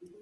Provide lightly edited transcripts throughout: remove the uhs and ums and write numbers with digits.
Hello,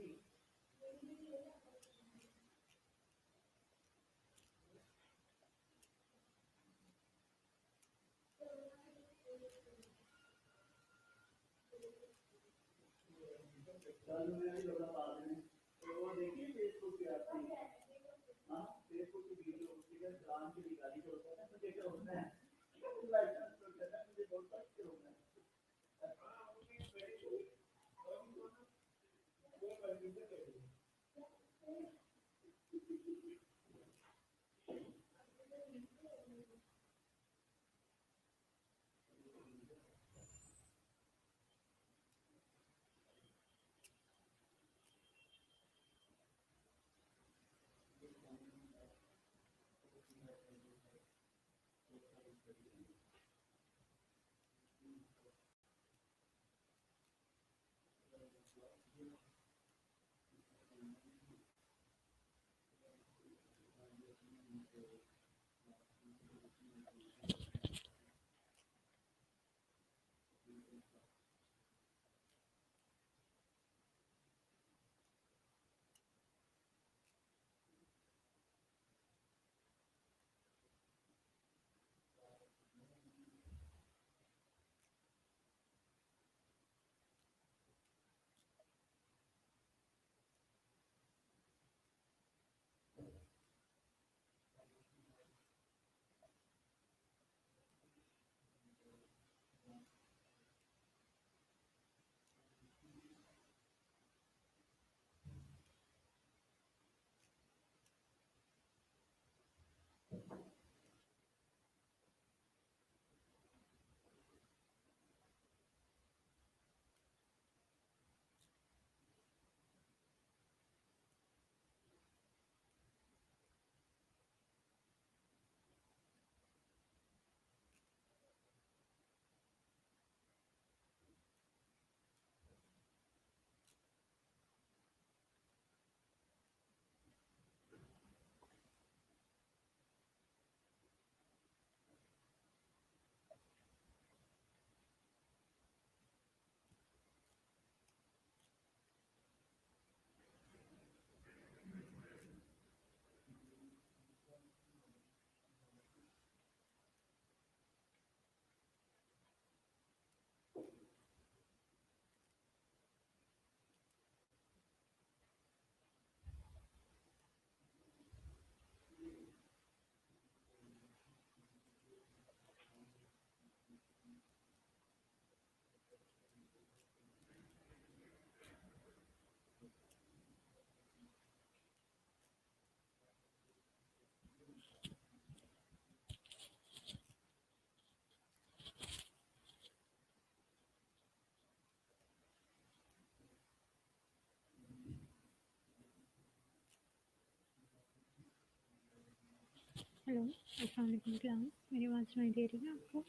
अस्सलाम वालेकुम class. मेरी आवाज़ सुनाई दे रही है आपको?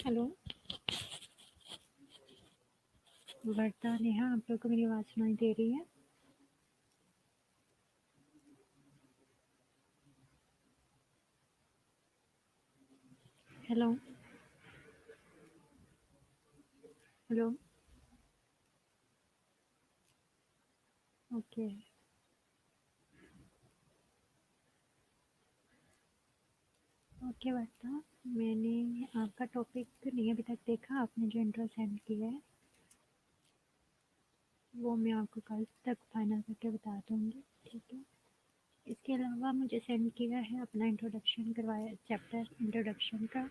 हेलो, वर्ता, नेहा, आप लोग को मेरी आवाज़ सुनाई दे रही है? Hello, hello, okay. ओके वर्ता, मैंने आपका टॉपिक नहीं अभी तक देखा। आपने जो इंट्रो सेंड किया है वो मैं आपको कल तक फाइनल करके बता दूँगी, ठीक है? इसके अलावा मुझे सेंड किया है अपना इंट्रोडक्शन करवाया, चैप्टर इंट्रोडक्शन का।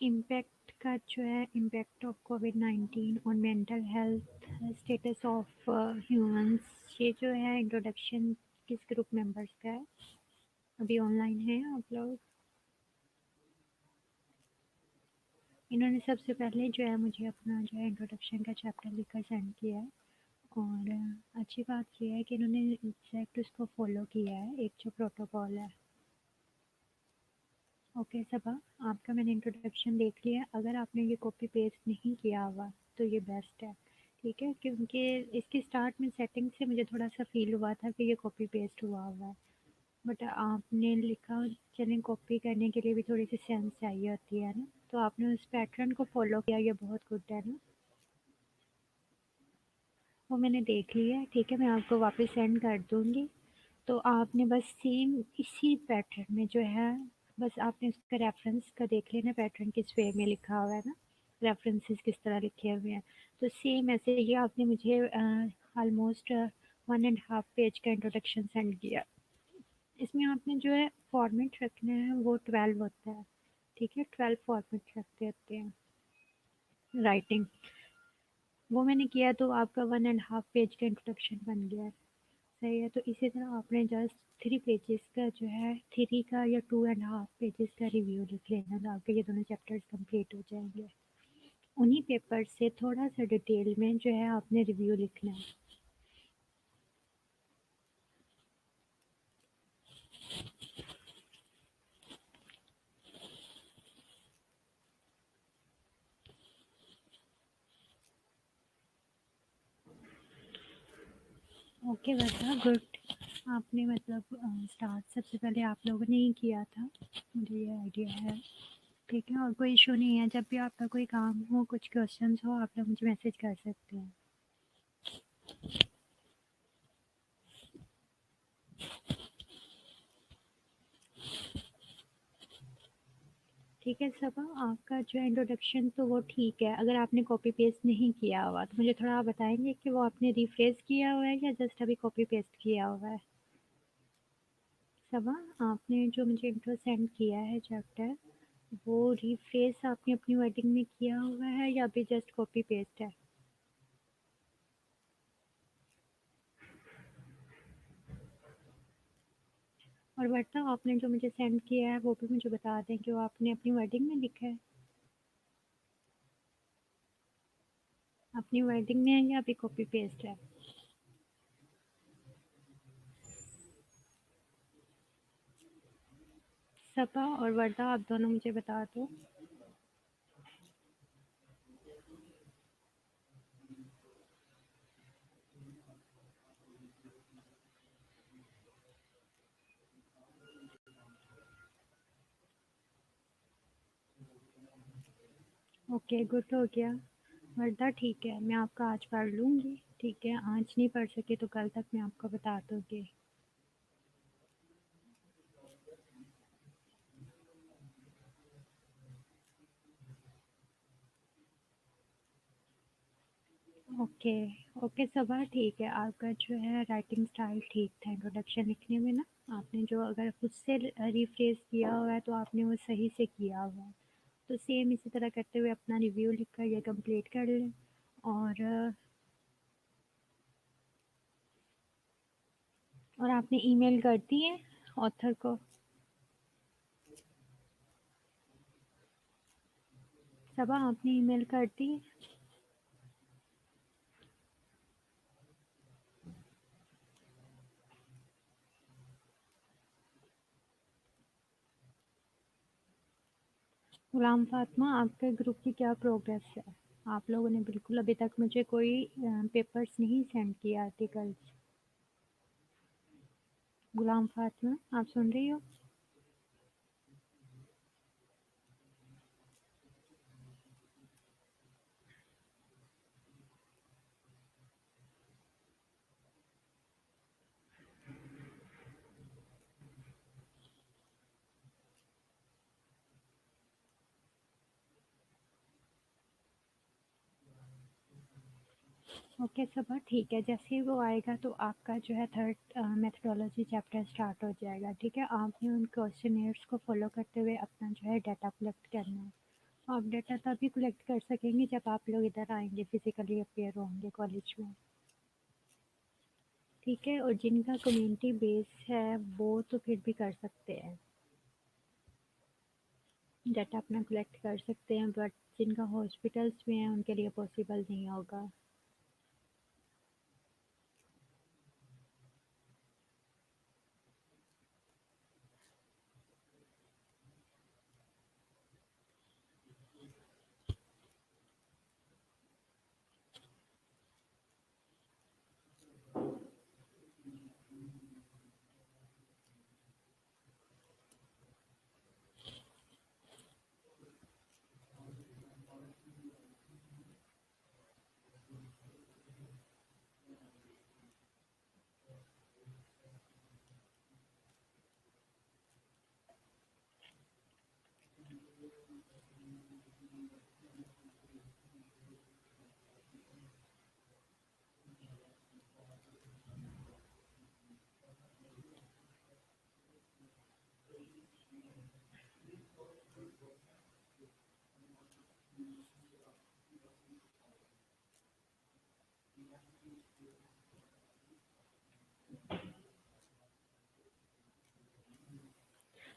इम्पैक्ट का जो है, impact of covid on mental health, status of humans, ये जो है इंट्रोडक्शन किस ग्रुप मेंबर्स का है? अभी ऑनलाइन है आप लोग? इन्होंने सबसे पहले जो है मुझे अपना जो है इंट्रोडक्शन का चैप्टर लिखकर सेंड किया है, और अच्छी बात ये है कि इन्होंने एग्जैक्ट उसको फॉलो किया है, एक जो प्रोटोकॉल है। ओके सबा, आपका मैंने इंट्रोडक्शन देख लिया। अगर आपने ये कॉपी पेस्ट नहीं किया हुआ तो ये बेस्ट है, ठीक है, क्योंकि इसके स्टार्ट में सेटिंग से मुझे थोड़ा सा फील हुआ था कि ये कॉपी पेस्ट हुआ हुआ है, बट आपने लिखा। चलें, कॉपी करने के लिए भी थोड़ी सी सेंस चाहिए होती है ना, तो आपने उस पैटर्न को फॉलो किया, ये बहुत गुड है ना। वो मैंने देख लिया है, ठीक है, मैं आपको वापस सेंड कर दूँगी। तो आपने बस सेम इसी पैटर्न में जो है, बस आपने उसका रेफरेंस का देख लेना, पैटर्न किस वे में लिखा हुआ है ना, रेफरेंसेस किस तरह लिखे हुए हैं। तो सेम ऐसे ही आपने मुझे ऑलमोस्ट 1.5 पेज का इंट्रोडक्शन सेंड किया। इसमें आपने जो है फॉर्मेट रखना है वो 12 होता है, ठीक है, 12 फॉर्मेट रखते होते हैं राइटिंग। वो मैंने किया तो आपका 1.5 पेज का इंट्रोडक्शन बन गया है। सही है, तो इसी तरह आपने जस्ट 3 पेजेस का जो है, 3 का या 2.5 पेजेस का रिव्यू लिख लेना, तो आपके ये दोनों चैप्टर्स कंप्लीट हो जाएंगे। उन्हीं पेपर से थोड़ा सा डिटेल में जो है आपने रिव्यू लिखना है। ओके बेटा, गुड। आपने मतलब स्टार्ट सबसे पहले आप लोगों ने ही किया था, मुझे ये आइडिया है, ठीक है, और कोई इशू नहीं है। जब भी आपका कोई काम हो, कुछ क्वेश्चंस हो, आप लोग मुझे मैसेज कर सकते हैं। ठीक है सबा, आपका जो है इंट्रोडक्शन तो वो ठीक है। अगर आपने कॉपी पेस्ट नहीं किया हुआ तो मुझे थोड़ा आप बताएंगे कि वो आपने रिफ्रेश किया हुआ है या जस्ट अभी कॉपी पेस्ट किया हुआ है। सबा, आपने जो मुझे इंट्रो सेंड किया है चैप्टर, वो रिफ्रेश आपने अपनी वर्डिंग में किया हुआ है या अभी जस्ट कॉपी पेस्ट है? और वरना आपने जो मुझे सेंड किया है वो भी मुझे बता दें कि वो आपने अपनी वर्डिंग में लिखा है, अपनी वर्डिंग में है या अभी कॉपी पेस्ट है? सबा और वर्दा, आप दोनों मुझे बता दो। ओके, गुड हो गया। वर्दा ठीक है, मैं आपका आज पढ़ लूँगी, ठीक है, आज नहीं पढ़ सकी तो कल तक मैं आपको बता दूँगी। ओके। ओके सबा, ठीक है, आपका जो है राइटिंग स्टाइल ठीक था इंट्रोडक्शन लिखने में ना। आपने जो अगर खुद से रिफ्रेश किया हुआ है तो आपने वो सही से किया हुआ है। तो सेम इसी तरह करते हुए अपना रिव्यू लिख कर ये कंप्लीट कर लें। और आपने ईमेल कर दी है ऑथर को? सबा, आपने ईमेल कर दी? गुलाम फातिमा, आपके ग्रुप की क्या प्रोग्रेस है? आप लोगों ने बिल्कुल अभी तक मुझे कोई पेपर्स नहीं सेंड किया, आर्टिकल्स। गुलाम फातिमा, आप सुन रही हो? ओके सबा, ठीक है, जैसे ही वो आएगा तो आपका जो है थर्ड मेथडोलॉजी चैप्टर स्टार्ट हो जाएगा, ठीक है। आपने उन क्वेश्चनेयर्स को फॉलो करते हुए अपना जो है डाटा कलेक्ट करना है। आप डाटा तभी कलेक्ट कर सकेंगे जब आप लोग इधर आएंगे, फिजिकली अपेयर होंगे कॉलेज में, ठीक है। और जिनका कम्युनिटी बेस है वो तो फिर भी कर सकते हैं, डाटा अपना कलेक्ट कर सकते हैं, बट जिनका हॉस्पिटल्स में है उनके लिए पॉसिबल नहीं होगा।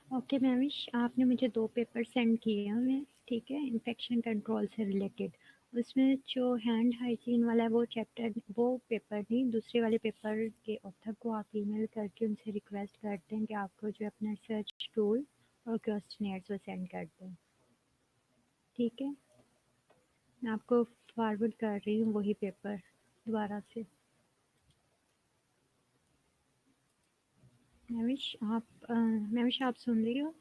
ओके मैविश, आपने मुझे 2 पेपर सेंड किए हैं, ठीक है, इन्फेक्शन कंट्रोल से रिलेटेड। उसमें जो हैंड हाइजीन वाला है वो पेपर नहीं, दूसरे वाले पेपर के ऑथर को आप ईमेल करके उनसे रिक्वेस्ट कर दें कि आपको जो अपना रिसर्च टूल और क्वेश्चनेयर्स वो सेंड कर दें, ठीक है? मैं आपको फॉरवर्ड कर रही हूँ वही पेपर दोबारा से। मैविश आप सुन रही हो?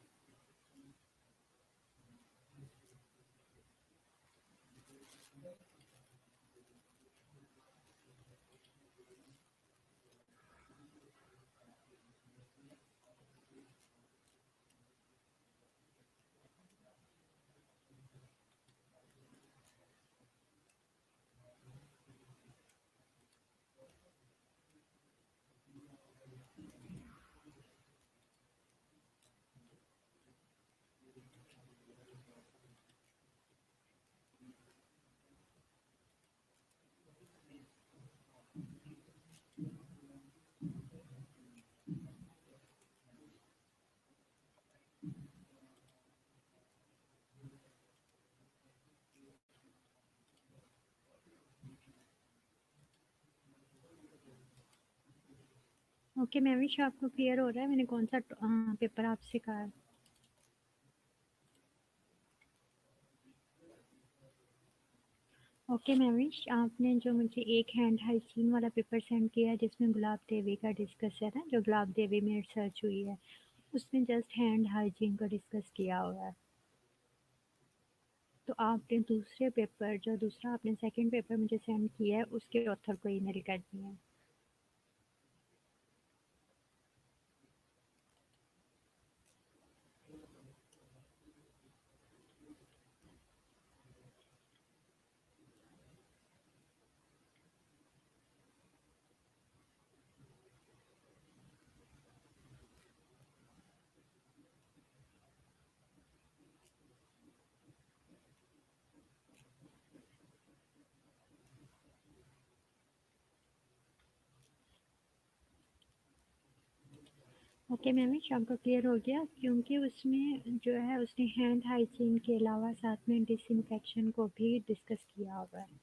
ओके मैविश, आपको क्लियर हो रहा है मैंने कौन सा पेपर आपसे कहा है? ओके मैविश, आपने जो मुझे एक हैंड हाइजीन वाला पेपर सेंड किया है जिसमें गुलाब देवी का डिस्कस है ना, जो गुलाब देवी में रिसर्च हुई है, उसमें जस्ट हैंड हाइजीन को डिस्कस किया हुआ है। तो आपने दूसरे पेपर, जो दूसरा आपने सेकंड पेपर मुझे सेंड किया है, उसके ऑथर को ईमेल करनी है। ओके मैमिश, आपको क्लियर हो गया? क्योंकि उसमें जो है उसने हैंड हाइजीन के अलावा साथ में डिसइंफेक्शन को भी डिस्कस किया हुआ है।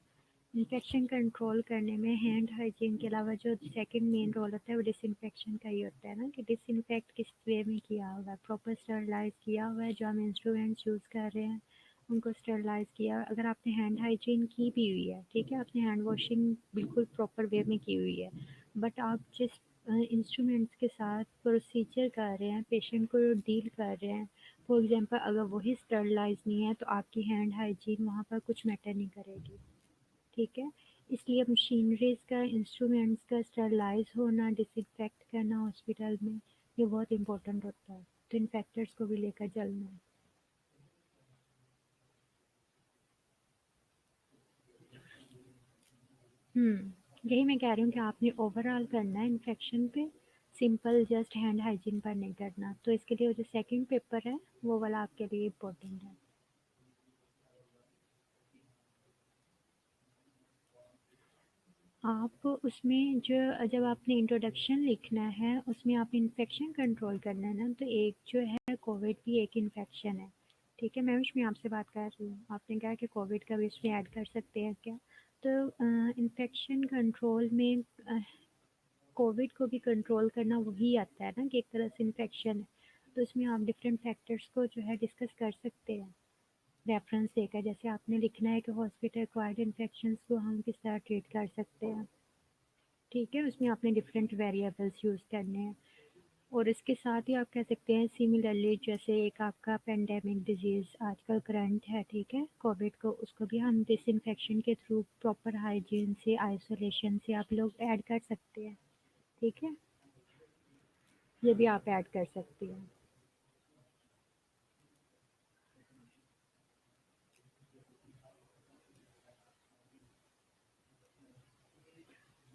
इन्फेक्शन कंट्रोल करने में हैंड हाइजीन के अलावा जो सेकंड मेन रोल होता है वो डिसइंफेक्शन का ही होता है ना, कि डिसइंफेक्ट किस वे में किया हुआ है, प्रॉपर स्टरलाइज किया हुआ है, जो हम इंस्ट्रूमेंट्स यूज़ कर रहे हैं उनको स्टरलाइज किया। अगर आपने हैंड हाइजीन की भी हुई है, ठीक है, आपने हैंड वॉशिंग बिल्कुल प्रॉपर वे में की हुई है, बट आप जिस इंस्ट्रूमेंट्स के साथ प्रोसीजर कर रहे हैं, पेशेंट को डील कर रहे हैं, फॉर एग्जांपल अगर वही स्टरलाइज नहीं है तो आपकी हैंड हाइजीन वहाँ पर कुछ मैटर नहीं करेगी, ठीक है? इसलिए मशीनरीज़ का, इंस्ट्रूमेंट्स का स्टरलाइज़ होना, डिसइंफेक्ट करना हॉस्पिटल में, ये बहुत इम्पोर्टेंट होता है। तो इन्फेक्टर्स को भी लेकर चलना है। यही मैं कह रही हूँ कि आपने ओवरऑल करना है इन्फेक्शन पे, सिंपल जस्ट हैंड हाइजीन पर नहीं करना। तो इसके लिए वो जो सेकंड पेपर है, वो वाला आपके लिए इम्पोर्टेंट है। आप उसमें जो जब आपने इंट्रोडक्शन लिखना है, उसमें आपने इन्फेक्शन कंट्रोल करना है ना, तो एक जो है कोविड भी एक इन्फेक्शन है, ठीक है? मैं उसमें आपसे बात कर रही हूँ, आपने कहा कि कोविड का भी उसमें ऐड कर सकते हैं क्या? तो इन्फेक्शन कंट्रोल में कोविड को भी कंट्रोल करना वही आता है ना, कि एक तरह से इन्फेक्शन है। तो इसमें आप डिफरेंट फैक्टर्स को जो है डिस्कस कर सकते हैं रेफरेंस देकर। जैसे आपने लिखना है कि हॉस्पिटल एक्वायर्ड इन्फेक्शंस को हम किस तरह ट्रीट कर सकते हैं, ठीक है? उसमें आपने डिफरेंट वेरिएबल्स यूज़ करने हैं। और इसके साथ ही आप कह सकते हैं सिमिलरली, जैसे एक आपका पेंडेमिक डिजीज़ आजकल करंट है, ठीक है, कोविड को, उसको भी हम डिसइंफेक्शन के थ्रू प्रॉपर हाइजीन से, आइसोलेशन से आप लोग ऐड कर सकते हैं, ठीक है? ये भी आप ऐड कर सकती हैं।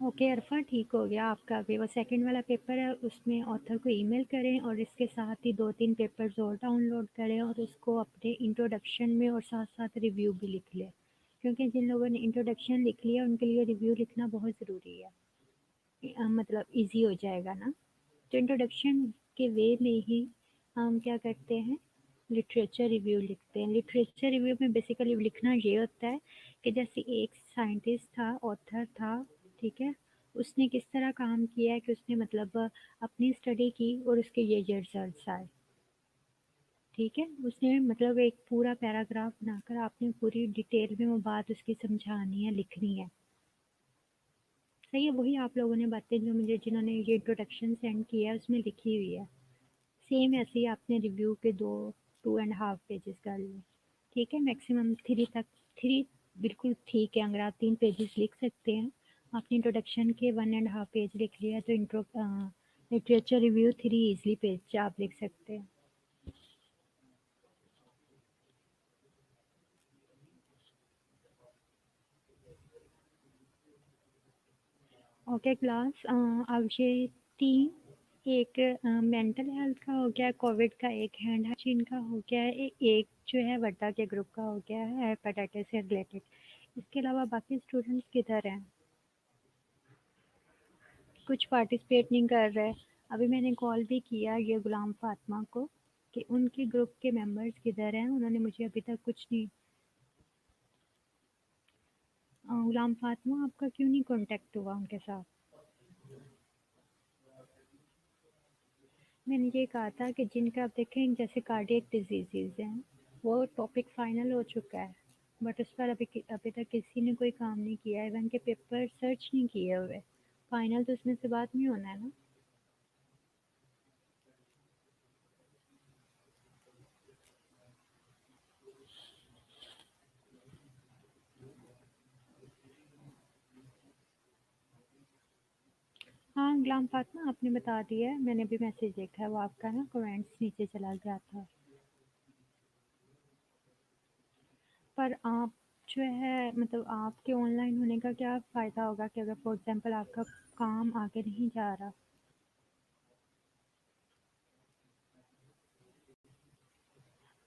ओके अरफा, ठीक हो गया आपका भी। वो सेकंड वाला पेपर है, उसमें ऑथर को ईमेल करें और इसके साथ ही 2-3 पेपर्स और डाउनलोड करें और उसको अपने इंट्रोडक्शन में और साथ-साथ रिव्यू भी लिख लें। क्योंकि जिन लोगों ने इंट्रोडक्शन लिख लिया उनके लिए रिव्यू लिखना बहुत ज़रूरी है। मतलब ईज़ी हो जाएगा ना। तो इंट्रोडक्शन के वे में ही हम क्या करते हैं, लिटरेचर रिव्यू लिखते हैं। लिटरेचर रिव्यू में बेसिकली लिखना ये होता है कि जैसे एक साइंटिस्ट था, ऑथर था, ठीक है, उसने किस तरह काम किया है कि उसने मतलब अपनी स्टडी की और उसके ये रिजल्ट्स आए, ठीक है। उसने मतलब एक पूरा पैराग्राफ बनाकर आपने पूरी डिटेल में वो बात उसकी समझानी है, लिखनी है। सही है, वही आप लोगों ने बातें जो मुझे जिन्होंने ये इंट्रोडक्शन सेंड किया है उसमें लिखी हुई है। सेम ऐसे ही आपने रिव्यू के 2-2.5 पेजेस कर लिए, ठीक है। मैक्सिमम 3 तक, 3 बिल्कुल ठीक है। अगर आप 3 पेजेस लिख सकते हैं, आपने इंट्रोडक्शन के 1.5 पेज लिख लिया तो लिटरेचर रिव्यू 3 ईजिली पेज आप लिख सकते हैं। ओके क्लास, अब ये 3, एक मेंटल हेल्थ का हो गया, कोविड का एक हैंड हाइजीन का हो गया है, एक जो है वड्डा के ग्रुप का हो गया है हेपेटाइटिस से रिलेटेड। इसके अलावा बाकी स्टूडेंट्स किधर हैं? कुछ पार्टिसिपेट नहीं कर रहे। अभी मैंने कॉल भी किया ये गुलाम फातिमा को कि उनके ग्रुप के मेंबर्स किधर हैं, उन्होंने मुझे अभी तक कुछ नहीं। गुलाम फातिमा, आपका क्यों नहीं कांटेक्ट हुआ उनके साथ? मैंने ये कहा था कि जिनका आप देखें जैसे कार्डियक डिजीज़ हैं, वो टॉपिक फाइनल हो चुका है, बट उस पर अभी तक किसी ने कोई काम नहीं किया है, इवन के पेपर सर्च नहीं किए हुए। फाइनल तो उसमें से बात नहीं होना है ना। हाँ गुलाम फातिमा, आपने बता दिया है, मैंने भी मैसेज देखा है, वो आपका ना कमेंट्स नीचे चला गया था। पर आप जो है मतलब आपके ऑनलाइन होने का क्या फ़ायदा होगा कि अगर फॉर एग्ज़ाम्पल आपका काम आगे नहीं जा रहा?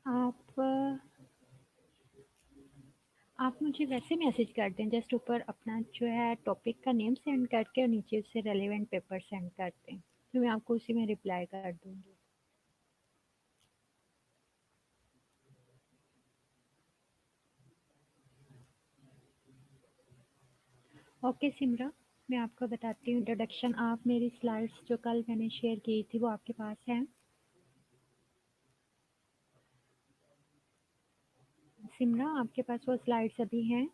आप आप मुझे वैसे मैसेज कर दें, जस्ट ऊपर अपना जो है टॉपिक का नेम सेंड करके और नीचे उससे रेलेवेंट पेपर सेंड कर दें, तो मैं आपको उसी में रिप्लाई कर दूँगी। ओके सिमरा, मैं आपको बताती हूँ इंट्रोडक्शन। आप मेरी स्लाइड्स जो कल मैंने शेयर की थी वो आपके पास हैं? सिमरा, आपके पास वो स्लाइड्स अभी हैं?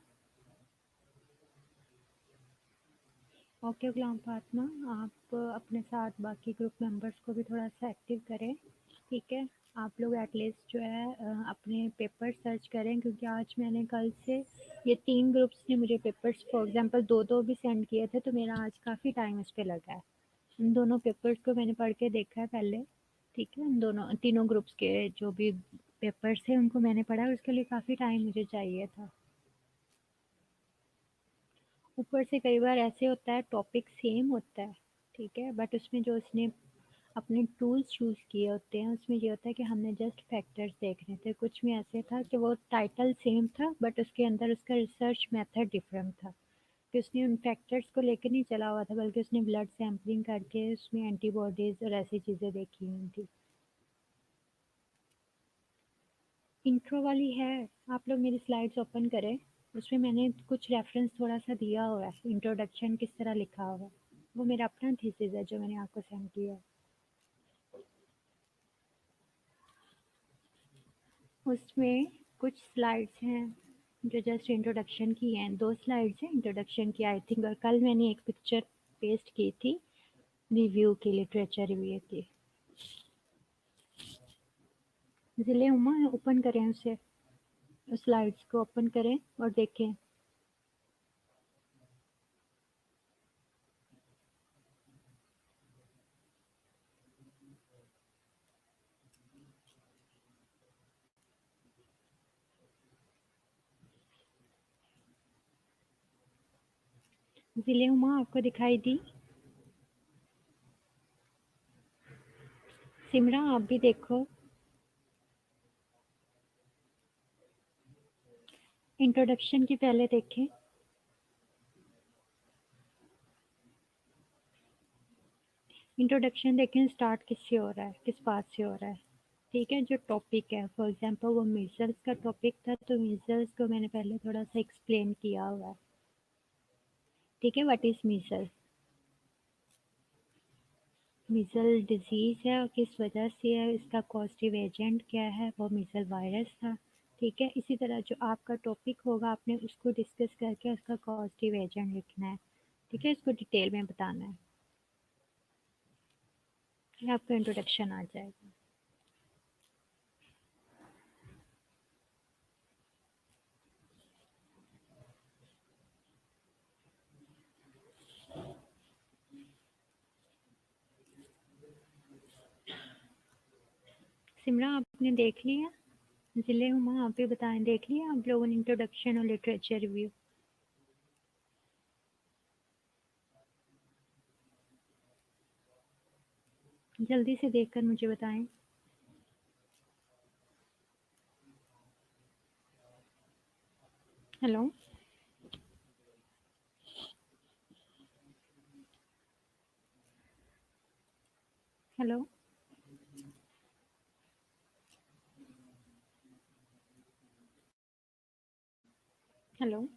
ओके गुलाम फातिमा, आप अपने साथ बाकी ग्रुप मेंबर्स को भी थोड़ा सा एक्टिव करें, ठीक है। आप लोग एटलीस्ट जो है अपने पेपर सर्च करें, क्योंकि आज मैंने कल से ये 3 ग्रुप्स ने मुझे पेपर्स फॉर एग्जांपल 2-2 भी सेंड किए थे, तो मेरा आज काफ़ी टाइम इस पे लगा है। उन दोनों पेपर्स को मैंने पढ़ के देखा है पहले, ठीक है। उन दोनों तीनों ग्रुप्स के जो भी पेपर्स थे उनको मैंने पढ़ा है, उसके लिए काफ़ी टाइम मुझे चाहिए था। ऊपर से कई बार ऐसे होता है टॉपिक सेम होता है, ठीक है, बट उसमें जो उसने अपने टूल्स चूज़ किए होते हैं उसमें ये होता है कि हमने जस्ट फैक्टर्स देखने थे। कुछ में ऐसे था कि वो टाइटल सेम था बट उसके अंदर उसका रिसर्च मेथड डिफरेंट था, कि उसने उन फैक्टर्स को लेकर नहीं चला हुआ था, बल्कि उसने ब्लड सैंपलिंग करके उसमें एंटीबॉडीज़ और ऐसी चीज़ें देखी हुई थी। इंट्रो वाली है, आप लोग मेरी स्लाइड्स ओपन करें, उसमें मैंने कुछ रेफरेंस थोड़ा सा दिया हुआ है, इंट्रोडक्शन किस तरह लिखा हुआ है। वो मेरा अपना थीसिस है जो मैंने आपको सेंड किया है। उसमें कुछ स्लाइड्स हैं जो जस्ट इंट्रोडक्शन की हैं, 2 स्लाइड्स हैं इंट्रोडक्शन की आई थिंक, और कल मैंने एक पिक्चर पेस्ट की थी रिव्यू की, लिटरेचर रिव्यू की। ज़िले उमा ओपन करें उसे, उस स्लाइड्स को ओपन करें और देखें। ज़िले हुमा आपको दिखाई दी? सिमरा आप भी देखो। इंट्रोडक्शन की पहले देखें। इंट्रोडक्शन देखें स्टार्ट किससे हो रहा है, किस बात से हो रहा है। ठीक है, जो टॉपिक है फॉर एग्जांपल वो मीजल्स का टॉपिक था, तो मीजल्स को मैंने पहले थोड़ा सा एक्सप्लेन किया हुआ है। ठीक है, व्हाट इज मीजल्स? मीजल डिजीज़ है और किस वजह से है, इसका कॉजेटिव एजेंट क्या है, वो मीजल वायरस था। ठीक है, इसी तरह जो आपका टॉपिक होगा आपने उसको डिस्कस करके उसका कॉजेटिव एजेंट लिखना है। ठीक है, इसको डिटेल में बताना है। फिर आपका इंट्रोडक्शन आ जाएगा। सिमरा आपने देख लिया? ज़िले हुमा आप भी बताएं, देख लिया आप लोगों ने इंट्रोडक्शन और लिटरेचर रिव्यू? जल्दी से देखकर मुझे बताएं। Hello? Hello? Hello?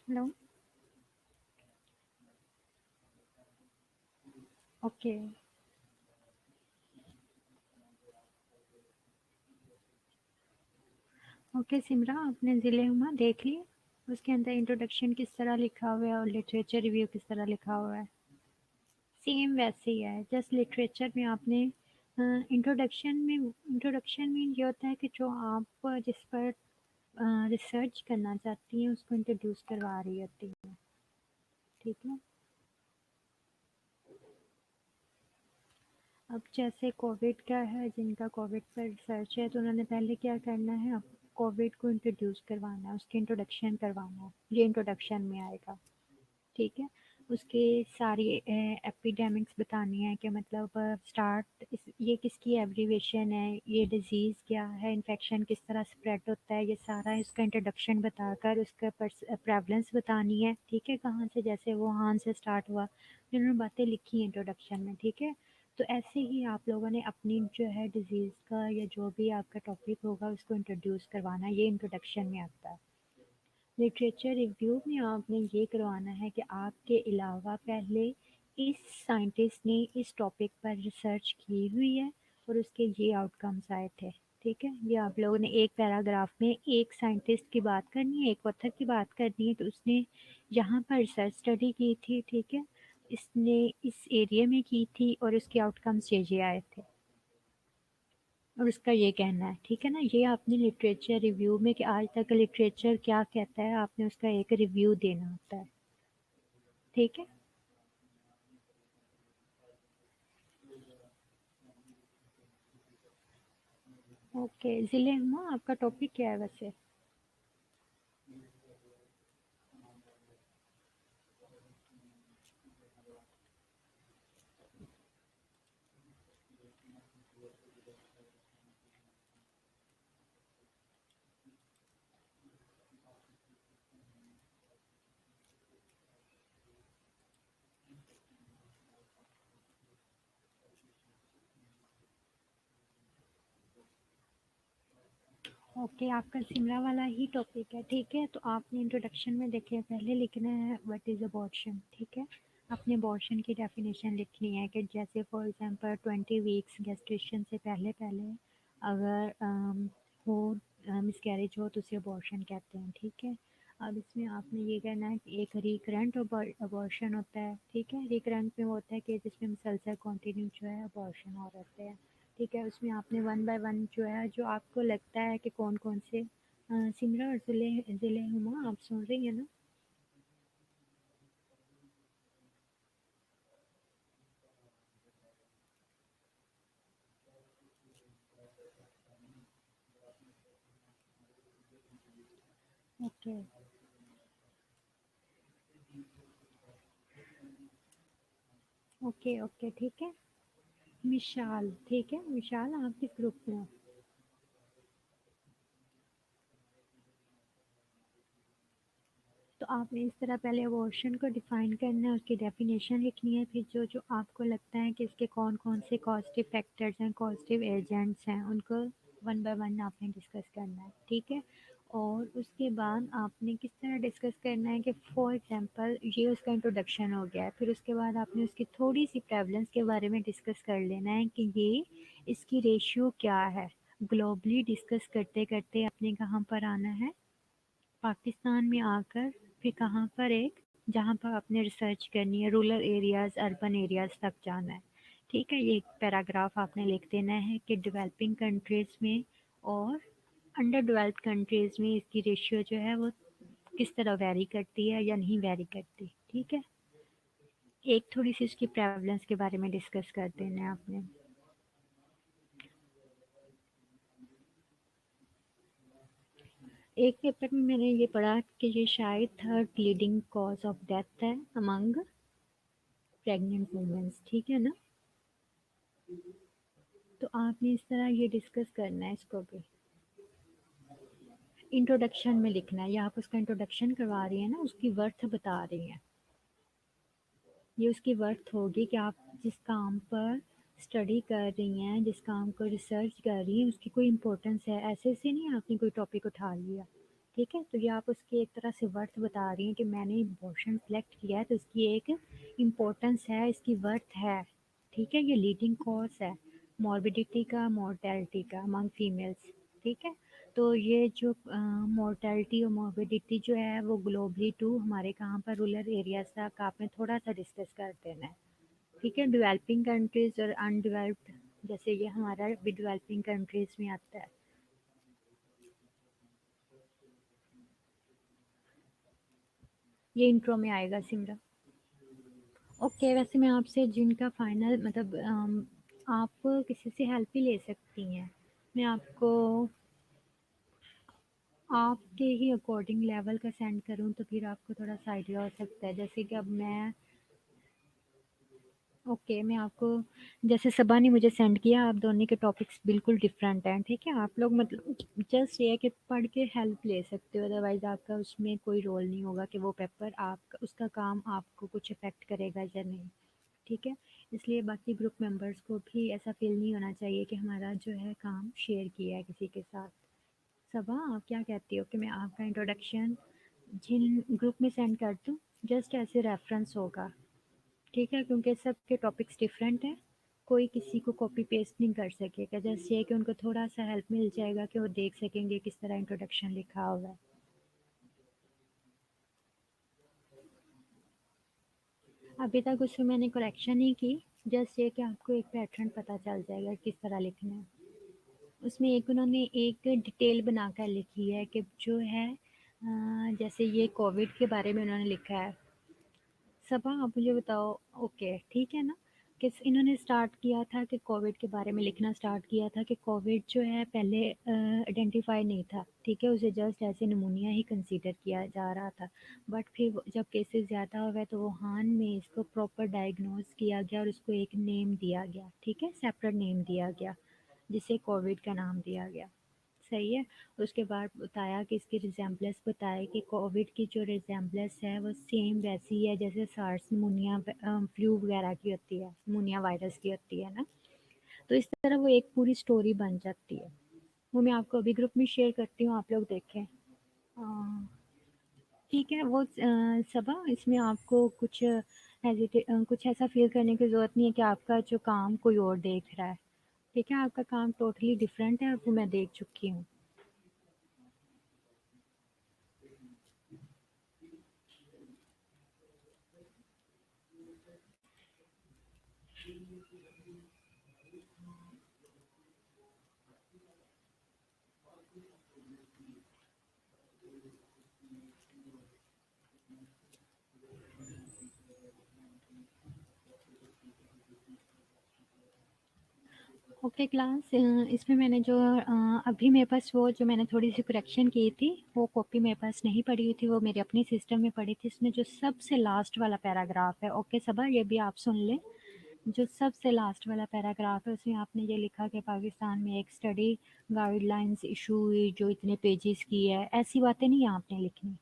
Hello? Okay. Okay Simra, आपने ज़िले हुमा देख लिया? उसके अंदर इंट्रोडक्शन किस तरह लिखा हुआ है और लिटरेचर रिव्यू किस तरह लिखा हुआ है? सेम वैसे ही है, जस्ट लिटरेचर में आपने इंट्रोडक्शन में ये होता है कि जो आप जिस पर रिसर्च करना चाहती हैं उसको इंट्रोड्यूस करवा रही होती है। ठीक है, अब जैसे कोविड का है, जिनका कोविड पर रिसर्च है तो उन्होंने पहले क्या करना है, अब कोविड को इंट्रोड्यूस करवाना है, उसकी इंट्रोडक्शन करवाना है, ये इंट्रोडक्शन में आएगा। ठीक है, उसके सारी एपिडेमिक्स बतानी है कि मतलब स्टार्ट इस ये किसकी एब्रीवेशन है, ये डिज़ीज़ क्या है, इन्फेक्शन किस तरह स्प्रेड होता है, ये सारा इसका इंट्रोडक्शन बताकर उसका प्रेवलेंस बतानी है। ठीक है, कहाँ से, जैसे वुहान से स्टार्ट हुआ, जिन्होंने बातें लिखी हैं इंट्रोडक्शन में। ठीक है, तो ऐसे ही आप लोगों ने अपनी जो है डिज़ीज़ का या जो भी आपका टॉपिक होगा उसको इंट्रोड्यूस करवाना है, ये इंट्रोडक्शन में आता है। लिटरेचर रिव्यू में आपने ये करवाना है कि आपके अलावा पहले इस साइंटिस्ट ने इस टॉपिक पर रिसर्च की हुई है और उसके ये आउटकम्स आए थे। ठीक है, ये आप लोगों ने एक पैराग्राफ में एक साइंटिस्ट की बात करनी है, एक ऑथर की बात करनी है, तो उसने यहाँ पर रिसर्च स्टडी की थी। ठीक है, इसने इस एरिया में की थी और उसके आउटकम्स ये आए थे और उसका ये कहना है। ठीक है ना, ये आपने लिटरेचर रिव्यू में कि आज तक लिटरेचर क्या कहता है, आपने उसका एक रिव्यू देना होता है। ठीक है, ओके। ज़िले हुमा, आपका टॉपिक क्या है वैसे? ओके, आपका शिमला वाला ही टॉपिक है। ठीक है, तो आपने इंट्रोडक्शन में देखे पहले लिखना है व्हाट इज़ अबॉर्शन। ठीक है, आपने अबॉर्शन की डेफिनेशन लिखनी है कि जैसे फॉर एग्जांपल 20 वीक्स गेस्टेशन से पहले पहले अगर हो मिसकैरेज हो तो उसे अबॉर्शन कहते हैं। ठीक है, अब इसमें आपने ये कहना है कि एक रिकरेंट अबॉर्शन होता है। ठीक है, रिकरेंट में वो होता है कि जिसमें मुसलसल कंटिन्यू जो है अबॉर्शन हो रहते हैं। ठीक है, उसमें आपने वन बाय वन जो है, जो आपको लगता है कि कौन-कौन से सिमरा और ज़िले हुमा, आप सुन रही हैं ना? ओके, ओके, ओके, ठीक है। विशाल, ठीक है, विशाल आप किस ग्रुप में हो? तो आपने इस तरह पहले अबॉर्शन को डिफ़ाइन करना है, उसकी डेफिनेशन लिखनी है, फिर जो-जो आपको लगता है कि इसके कौन-कौन से कॉज़ेटिव फैक्टर्स हैं, पॉज़िटिव एजेंट्स हैं, उनको वन बाय वन आपने डिस्कस करना है। ठीक है? और उसके बाद आपने किस तरह डिस्कस करना है कि फॉर एग्ज़ाम्पल ये उसका इंट्रोडक्शन हो गया है, फिर उसके बाद आपने उसकी थोड़ी-सी प्रेवलेंस के बारे में डिस्कस कर लेना है कि ये इसकी रेशियो क्या है। ग्लोबली डिस्कस करते-करते आपने कहाँ पर आना है? पाकिस्तान में आकर फिर कहाँ पर एक, जहाँ पर आपने रिसर्च करनी है, रूरल एरियाज़ अर्बन एरियाज़ तक जाना है। ठीक है, ये एक पैराग्राफ आपने लिख देना है कि डेवलपिंग कंट्रीज़ में और अंडर डेवलप्ड कंट्रीज़ में इसकी रेशियो जो है वो किस तरह वैरी करती है या नहीं वैरी करती। ठीक है, एक थोड़ी सी इसकी प्रेवलेंस के बारे में डिस्कस कर देना है आपने। एक पेपर में मैंने ये पढ़ा कि ये शायद third leading cause of death है अमंग प्रेग्नेंट वुमेन्स। ठीक है ना, तो आपने इस तरह ये डिस्कस करना है इसको भी। इंट्रोडक्शन में लिखना है, या आप उसका इंट्रोडक्शन करवा रही हैं ना, उसकी वर्थ बता रही हैं। ये उसकी वर्थ होगी कि आप जिस काम पर स्टडी कर रही हैं, जिस काम को रिसर्च कर रही हैं, उसकी कोई इम्पोर्टेंस है। ऐसे ऐसे नहीं आपने कोई टॉपिक उठा लिया। ठीक है, तो ये आप उसकी एक तरह से वर्थ बता रही हैं कि मैंने अबॉर्शन सेलेक्ट किया है तो इसकी एक इम्पोर्टेंस है, इसकी वर्थ है। ठीक है, ये लीडिंग कॉज है मॉर्बिडिटी का, मोर्टेलिटी का अमंग फीमेल्स। ठीक है, तो ये जो मोर्टेलिटी और मॉर्बिडिटी जो है वो ग्लोबली टू हमारे कहाँ पर रूरल एरियाज तक आपने थोड़ा सा डिस्कस कर देना है। ठीक है, डेवलपिंग कंट्रीज और अनडेवलप्ड, जैसे ये हमारा भी डेवलपिंग कंट्रीज में आता है। ये इंट्रो में आएगा सिमरा। ओके, वैसे मैं आपसे जिनका फाइनल मतलब आप किसी से हेल्प भी ले सकती हैं। मैं आपको आपके ही अकॉर्डिंग लेवल का सेंड करूँ तो फिर आपको थोड़ा सा आइडिया हो सकता है। जैसे कि अब मैं ओके, मैं आपको जैसे सबा ने मुझे सेंड किया, आप दोनों के टॉपिक्स बिल्कुल डिफरेंट हैं, ठीक है? आप लोग मतलब जस्ट ये है कि पढ़ के हेल्प ले सकते हो, अदरवाइज़ आपका उसमें कोई रोल नहीं होगा कि वो पेपर आपका उसका काम आपको कुछ इफ़ेक्ट करेगा या नहीं, ठीक है? इसलिए बाकी ग्रुप मेंबर्स को भी ऐसा फ़ील नहीं होना चाहिए कि हमारा जो है काम शेयर किया है किसी के साथ। सबा, आप क्या कहती हो कि मैं आपका इंट्रोडक्शन जिन ग्रुप में सेंड कर दूँ? जस्ट ऐसे रेफ़रेंस होगा। ठीक है, क्योंकि सबके टॉपिक्स डिफरेंट हैं, कोई किसी को कॉपी पेस्ट नहीं कर सकेगा, जस्ट ये है कि उनको थोड़ा सा हेल्प मिल जाएगा कि वो देख सकेंगे किस तरह इंट्रोडक्शन लिखा हुआ है। अभी तक उसमें मैंने करेक्शन नहीं की, जस्ट ये कि आपको एक पैटर्न पता चल जाएगा किस तरह लिखना है। उसमें एक उन्होंने एक डिटेल बनाकर लिखी है कि जो है जैसे ये कोविड के बारे में उन्होंने लिखा है। सबा, आप मुझे बताओ, ओके ठीक है ना? कि इन्होंने स्टार्ट किया था कि कोविड के बारे में लिखना स्टार्ट किया था कि कोविड जो है पहले आइडेंटिफाई नहीं था, ठीक है? उसे जस्ट ऐसे नमूनिया ही कंसीडर किया जा रहा था, बट फिर जब केसेस ज़्यादा हो गए तो वुहान में इसको प्रॉपर डायग्नोज किया गया और उसको एक नेम दिया गया, ठीक है? सेपरेट नेम दिया गया जिसे कोविड का नाम दिया गया। सही है। उसके बाद बताया कि इसकी रिजेम्बलेंस बताया कि कोविड की जो रिजेम्बलेंस है वो सेम वैसी ही है जैसे सार्स निमोनिया फ्लू वगैरह की होती है, निमोनिया वायरस की होती है ना। तो इस तरह वो एक पूरी स्टोरी बन जाती है। वो मैं आपको अभी ग्रुप में शेयर करती हूँ, आप लोग देखें। ठीक है, वो सबा, इसमें आपको कुछ कुछ ऐसा फील करने की ज़रूरत नहीं है कि आपका जो काम कोई और देख रहा है, ठीक है? आपका काम टोटली डिफरेंट है, वो मैं देख चुकी हूँ। ओके क्लास, इसमें मैंने जो अभी मेरे पास वो जो मैंने थोड़ी सी करेक्शन की थी वो कॉपी मेरे पास नहीं पड़ी हुई थी, वो मेरे अपने सिस्टम में पड़ी थी। इसमें जो सबसे लास्ट वाला पैराग्राफ है, ओके सबा, ये भी आप सुन लें। जो सबसे लास्ट वाला पैराग्राफ है उसमें आपने ये लिखा कि पाकिस्तान में एक स्टडी गाइडलाइंस इशू हुई जो इतने पेजेस की है, ऐसी बातें नहीं आपने लिखनी,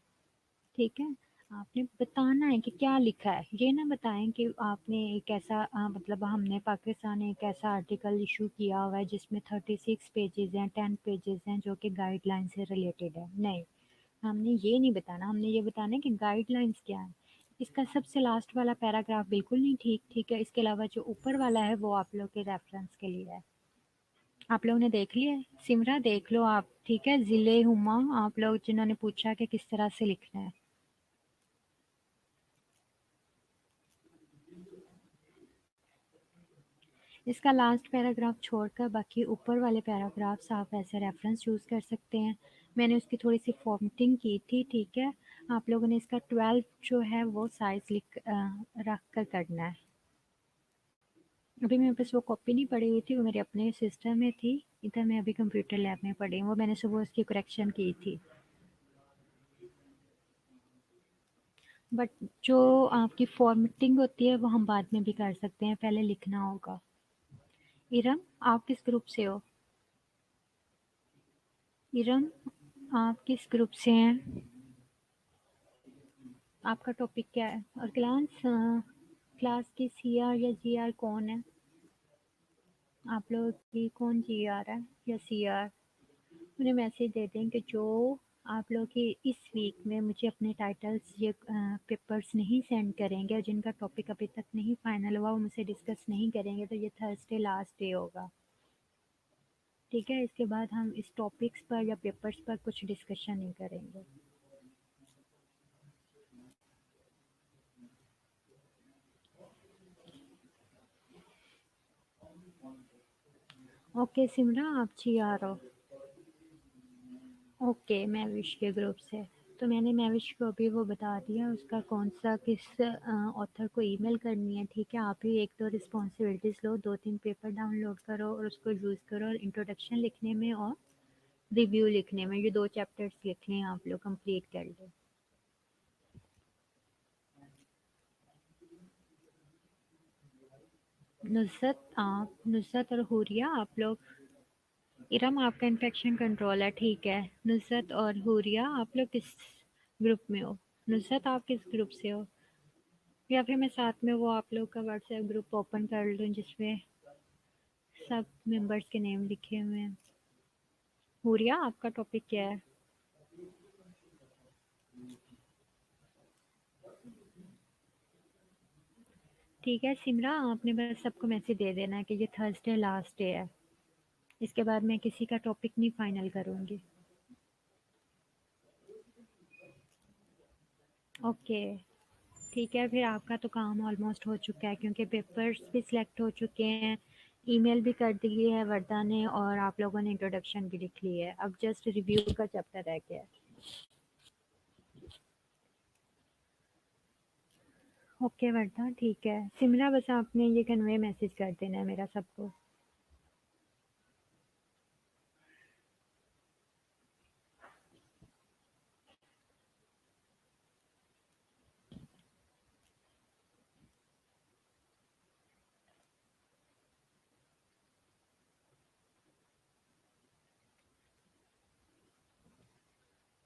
ठीक है? आपने बताना है कि क्या लिखा है, ये ना बताएं कि आपने एक ऐसा मतलब हमने पाकिस्तान ने एक ऐसा आर्टिकल इशू किया हुआ है जिसमें 36 पेजेस हैं, 10 पेजेस हैं जो कि गाइडलाइन से रिलेटेड है। नहीं, हमने ये नहीं बताना, हमने ये बताना है कि गाइडलाइंस क्या है। इसका सबसे लास्ट वाला पैराग्राफ बिल्कुल नहीं ठीक, ठीक है? इसके अलावा जो ऊपर वाला है वो आप लोग के रेफरेंस के लिए है। आप लोगों ने देख लिया है? सिमरा देख लो आप, ठीक है? जिले हुमा, आप लोग जिन्होंने पूछा कि किस तरह से लिखना है। इसका लास्ट पैराग्राफ छोड़कर बाकी ऊपर वाले पैराग्राफ्स आप ऐसे रेफरेंस यूज़ कर सकते हैं। मैंने उसकी थोड़ी सी फॉर्मेटिंग की थी, ठीक है? आप लोगों ने इसका 12 जो है वो साइज़ रख कर करना है। अभी मेरे पास वो कॉपी नहीं पड़ी हुई थी, वो मेरे अपने सिस्टम में थी। इधर मैं अभी कंप्यूटर लैब में पढ़ी हूँ, वो मैंने सुबह उसकी करेक्शन की थी। बट जो आपकी फॉर्मेटिंग होती है वो हम बाद में भी कर सकते हैं, पहले लिखना होगा। इरम, आप किस ग्रुप से हो? इरम, आप किस ग्रुप से हैं? आपका टॉपिक क्या है? और क्लास क्लास की सीआर या जीआर कौन है? आप लोग की कौन जीआर है या सीआर? उन्हें मैसेज दे दें कि जो आप लोग की इस वीक में मुझे अपने टाइटल्स ये पेपर्स नहीं सेंड करेंगे और जिनका टॉपिक अभी तक नहीं फाइनल हुआ वो मुझसे डिस्कस नहीं करेंगे, तो ये थर्सडे लास्ट डे होगा, ठीक है? इसके बाद हम इस टॉपिक्स पर या पेपर्स पर कुछ डिस्कशन नहीं करेंगे। ओके सिमरा, आप जीआर हो? ओके, मैविश के ग्रुप से। तो मैंने मैविश को अभी वो बता दिया उसका कौन सा किस ऑथर को ईमेल करनी है, ठीक है? आप ही एक दो रिस्पॉन्सिबिलिटीज़ लो, 2-3 पेपर डाउनलोड करो और उसको यूज़ करो, और इंट्रोडक्शन लिखने में और रिव्यू लिखने में ये 2 चैप्टर्स लिखने हैं, आप लोग कंप्लीट कर लो। नुसरत और हुरिया आप लोग। इरम आपका इन्फेक्शन कंट्रोल है, ठीक है। नुसरत और हुरिया आप लोग किस ग्रुप में हो? नुसरत आप किस ग्रुप से हो? या फिर मैं साथ में वो आप लोग का व्हाट्सएप ग्रुप ओपन कर लूँ जिसमें सब मेंबर्स के नेम लिखे हुए हैं। हुरिया आपका टॉपिक क्या है? ठीक है सिमरा, आपने बस सबको मैसेज दे देना है कि ये थर्सडे लास्ट डे है। इसके बाद मैं किसी का टॉपिक नहीं फाइनल करूँगी। ओके, ठीक है। फिर आपका तो काम ऑलमोस्ट हो चुका है क्योंकि पेपर्स भी सिलेक्ट हो चुके हैं, ईमेल भी कर दी है वर्दा ने, और आप लोगों ने इंट्रोडक्शन भी लिख ली है। अब जस्ट रिव्यू का चैप्टर रह गया है। ओके वर्दा, ठीक है। सिमरा बस आपने ये कन्वे मैसेज कर देना है मेरा सबको।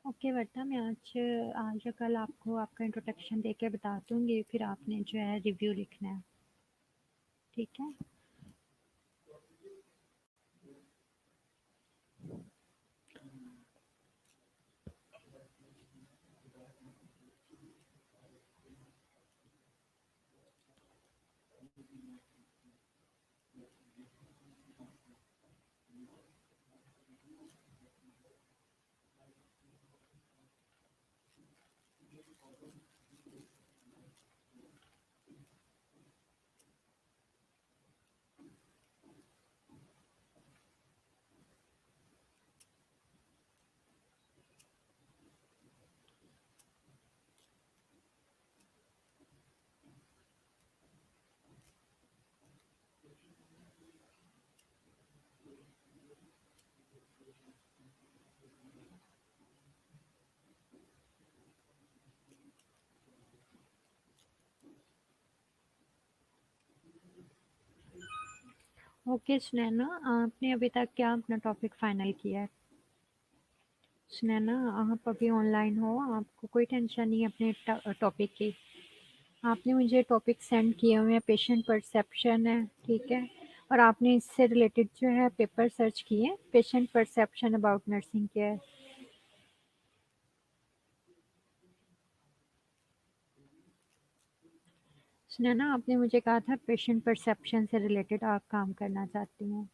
ओके वर्दा, मैं आज आज या कल आपको आपका इंट्रोडक्शन दे के बता दूंगी, फिर आपने जो है रिव्यू लिखना है, ठीक है। ओके सुनैना, आपने अभी तक क्या अपना टॉपिक फाइनल किया है? सुनैना, आप अभी ऑनलाइन हो, आपको कोई टेंशन नहीं है अपने टॉपिक की। आपने मुझे टॉपिक सेंड किए हुए हैं, पेशेंट परसेप्शन है, ठीक है। और आपने इससे रिलेटेड जो है पेपर सर्च किए, patient perception about nursing care. Sunaina, आपने मुझे कहा था पेशेंट परसेप्शन से रिलेटेड आप काम करना चाहती हैं।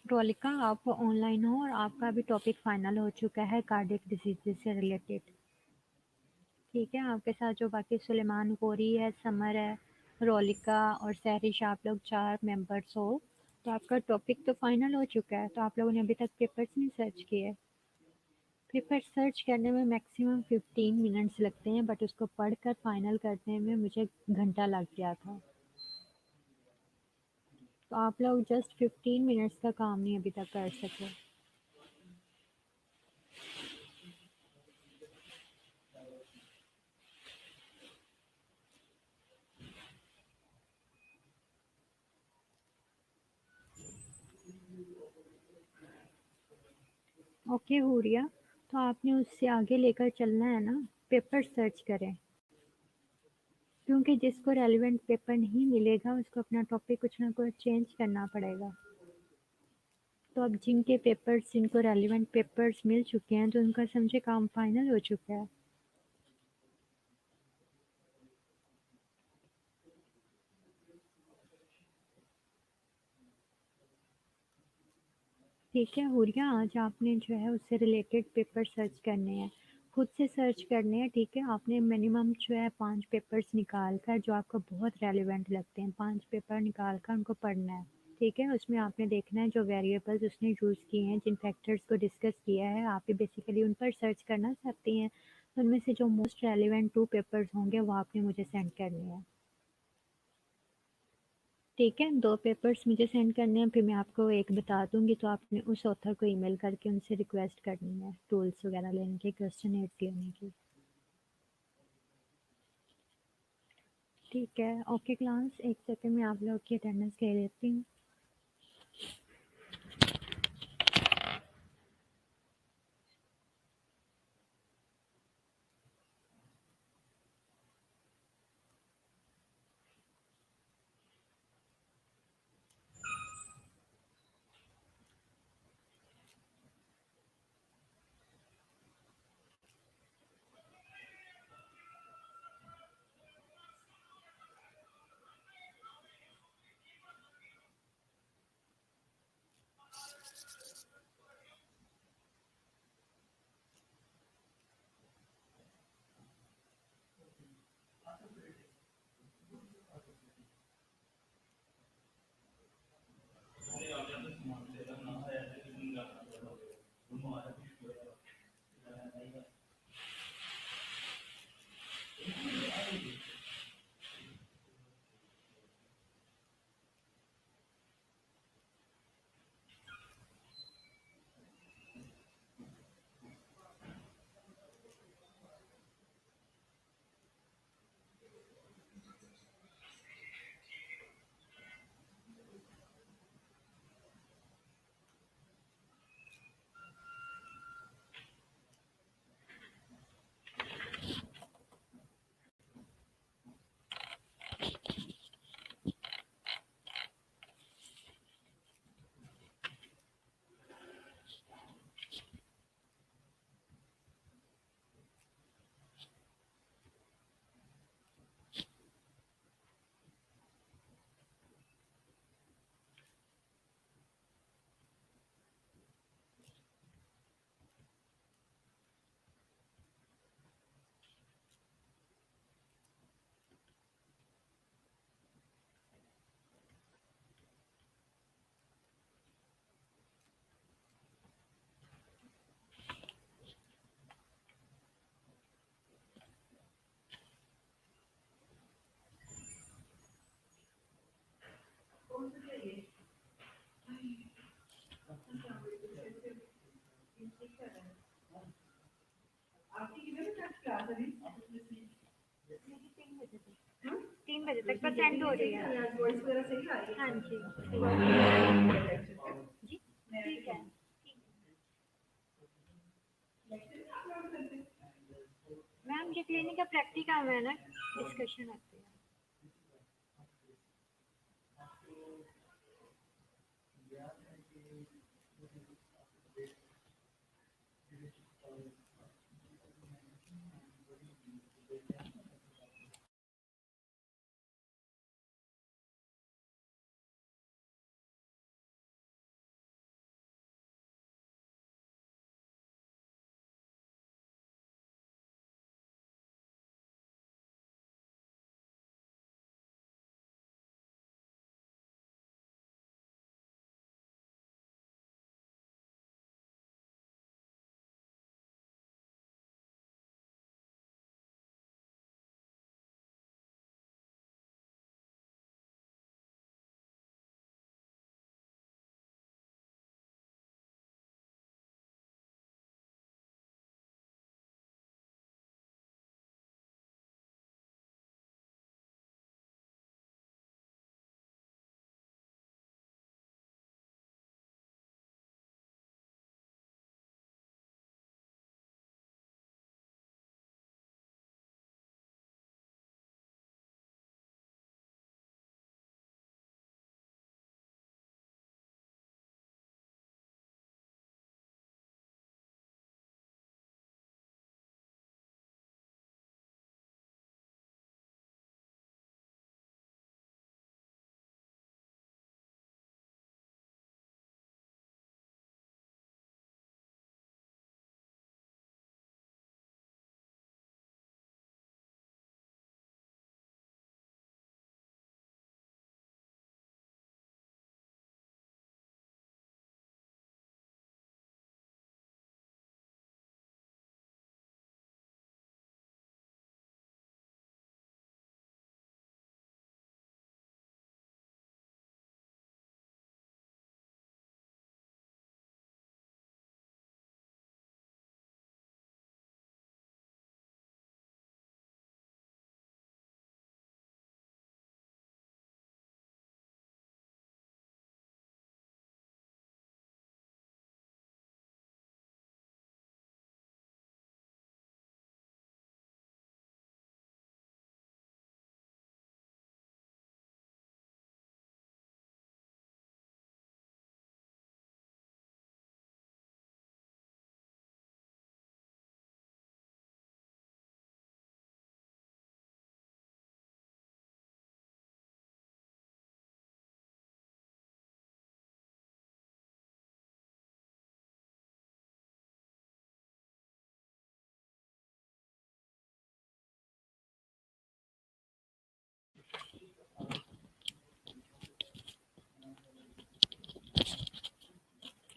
रोलिका, आप ऑनलाइन हो और आपका भी टॉपिक फाइनल हो चुका है कार्डियक डिजीज से रिलेटेड, ठीक है। आपके साथ जो बाकी सुलेमान गोरी है, समर है, रोलिका और सहरिश, आप लोग 4 मेंबर्स हो। तो आपका टॉपिक तो फाइनल हो चुका है। तो आप लोगों ने अभी तक पेपर्स नहीं सर्च किए? पेपर सर्च करने में मैक्सिमम 15 मिनट्स लगते हैं, बट उसको पढ़कर फाइनल करने में मुझे घंटा लग गया था। तो आप लोग जस्ट 15 मिनट्स का काम नहीं अभी तक कर सके। ओके हुरिया, तो आपने उससे आगे लेकर चलना है ना, पेपर सर्च करें। क्योंकि जिसको रेलिवेंट पेपर नहीं मिलेगा उसको अपना टॉपिक कुछ ना कुछ चेंज करना पड़ेगा। तो अब जिनके पेपर्स, जिनको रेलिवेंट पेपर्स मिल चुके हैं, तो उनका समझे काम फाइनल हो चुका है। ठीक है हुरिया, आज आपने जो है उससे रिलेटेड पेपर सर्च करने हैं, खुद से सर्च करने हैं, ठीक है। आपने मिनिमम जो है 5 पेपर्स निकाल कर, जो आपको बहुत रेलिवेंट लगते हैं, 5 पेपर निकाल कर उनको पढ़ना है, ठीक है। उसमें आपने देखना है जो वेरिएबल्स उसने यूज़ किए हैं, जिन फैक्टर्स को डिस्कस किया है, आप भी बेसिकली उन पर सर्च करना चाहती हैं। तो उनमें से जो मोस्ट रेलिवेंट 2 पेपर्स होंगे वो आपने मुझे सेंड करने हैं, ठीक है, 2 पेपर्स मुझे सेंड करने हैं, फिर मैं आपको एक बता दूँगी, तो आपने उस ऑथर को ईमेल करके उनसे रिक्वेस्ट करनी है टूल्स वगैरह लेने की, क्वेश्चनेट्स लेने की। ठीक है, ओके क्लास, एक सेकंड में आप लोग की अटेंडेंस ले लेती हूँ। मेरी 3 बजे तक, 3 बजे तक बस सेंड हो रही है। हाँ जी। जी, ठीक है। मैम ये क्लिनिक का प्रैक्टिकल है ना, डिस्कशन होती है।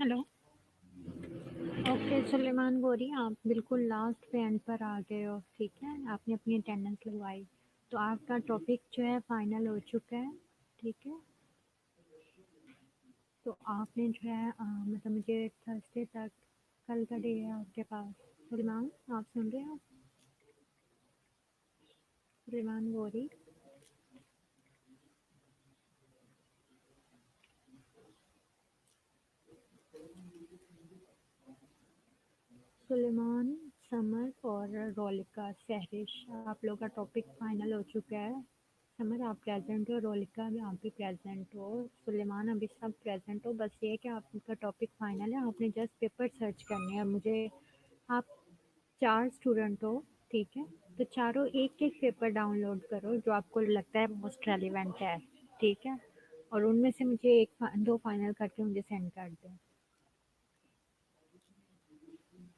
हेलो। ओके सुलेमान गौरी, आप बिल्कुल लास्ट पे एंड पर आ गए हो, ठीक है, आपने अपनी अटेंडेंस लगवाई, तो आपका टॉपिक जो है फाइनल हो चुका है, ठीक है। तो आपने जो है मतलब मुझे थर्सडे तक, कल का डे है आपके पास। सुलेमान, आप सुन रहे हो? सुलेमान गौरी, सुलेमान, समर और रोलिका, सहरिश, आप लोग का टॉपिक फाइनल हो चुका है। समर आप प्रेजेंट हो, रोलिका भी आप भी प्रेजेंट हो, सुलेमान अभी सब प्रेजेंट हो, बस ये है कि आपका टॉपिक फाइनल है, आपने जस्ट पेपर सर्च करने हैं मुझे। आप 4 स्टूडेंट हो, ठीक है, तो चारों एक-एक पेपर डाउनलोड करो जो आपको लगता है मोस्ट रेलेवेंट है, ठीक है? और उनमें से मुझे 2 फाइनल करके मुझे सेंड कर दें।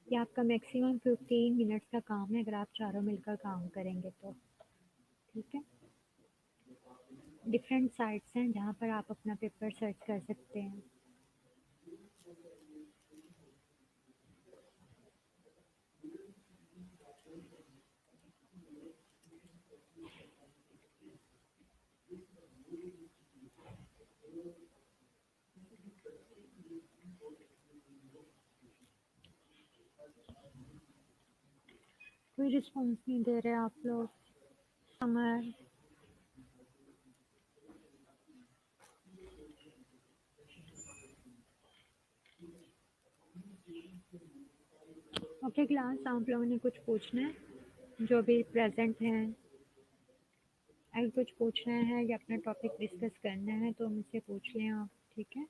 ये आपका मैक्सिमम 15 मिनट्स का काम है अगर आप चारों मिलकर काम करेंगे तो, ठीक है? डिफरेंट साइट्स हैं जहाँ पर आप अपना पेपर सर्च कर सकते हैं। कोई रिस्पॉन्स नहीं दे रहे आप लोग। समर, ओके क्लास, आप लोगों ने कुछ पूछना है जो भी प्रेजेंट हैं? अगर कुछ पूछना है या अपना टॉपिक डिस्कस करना है तो मुझसे पूछ लें आप, ठीक है?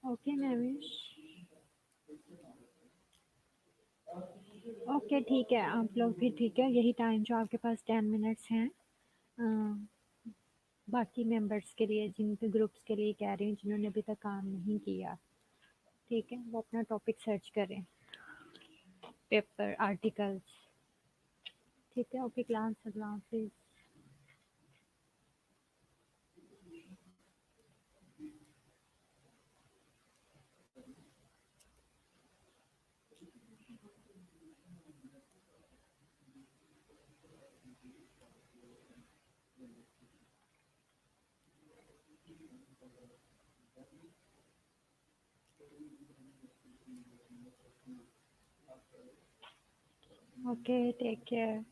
ओके महविश, ओके ठीक है, आप लोग भी ठीक है, यही टाइम जो आपके पास 10 मिनट्स हैं। बाकी मेंबर्स के लिए, जिनके ग्रुप्स के लिए कह रही हूँ जिन्होंने अभी तक काम नहीं किया, ठीक है, वो अपना टॉपिक सर्च करें, पेपर आर्टिकल्स, ठीक है? ओके क्लास, अल्लाह हाफिज़। Okay, take care.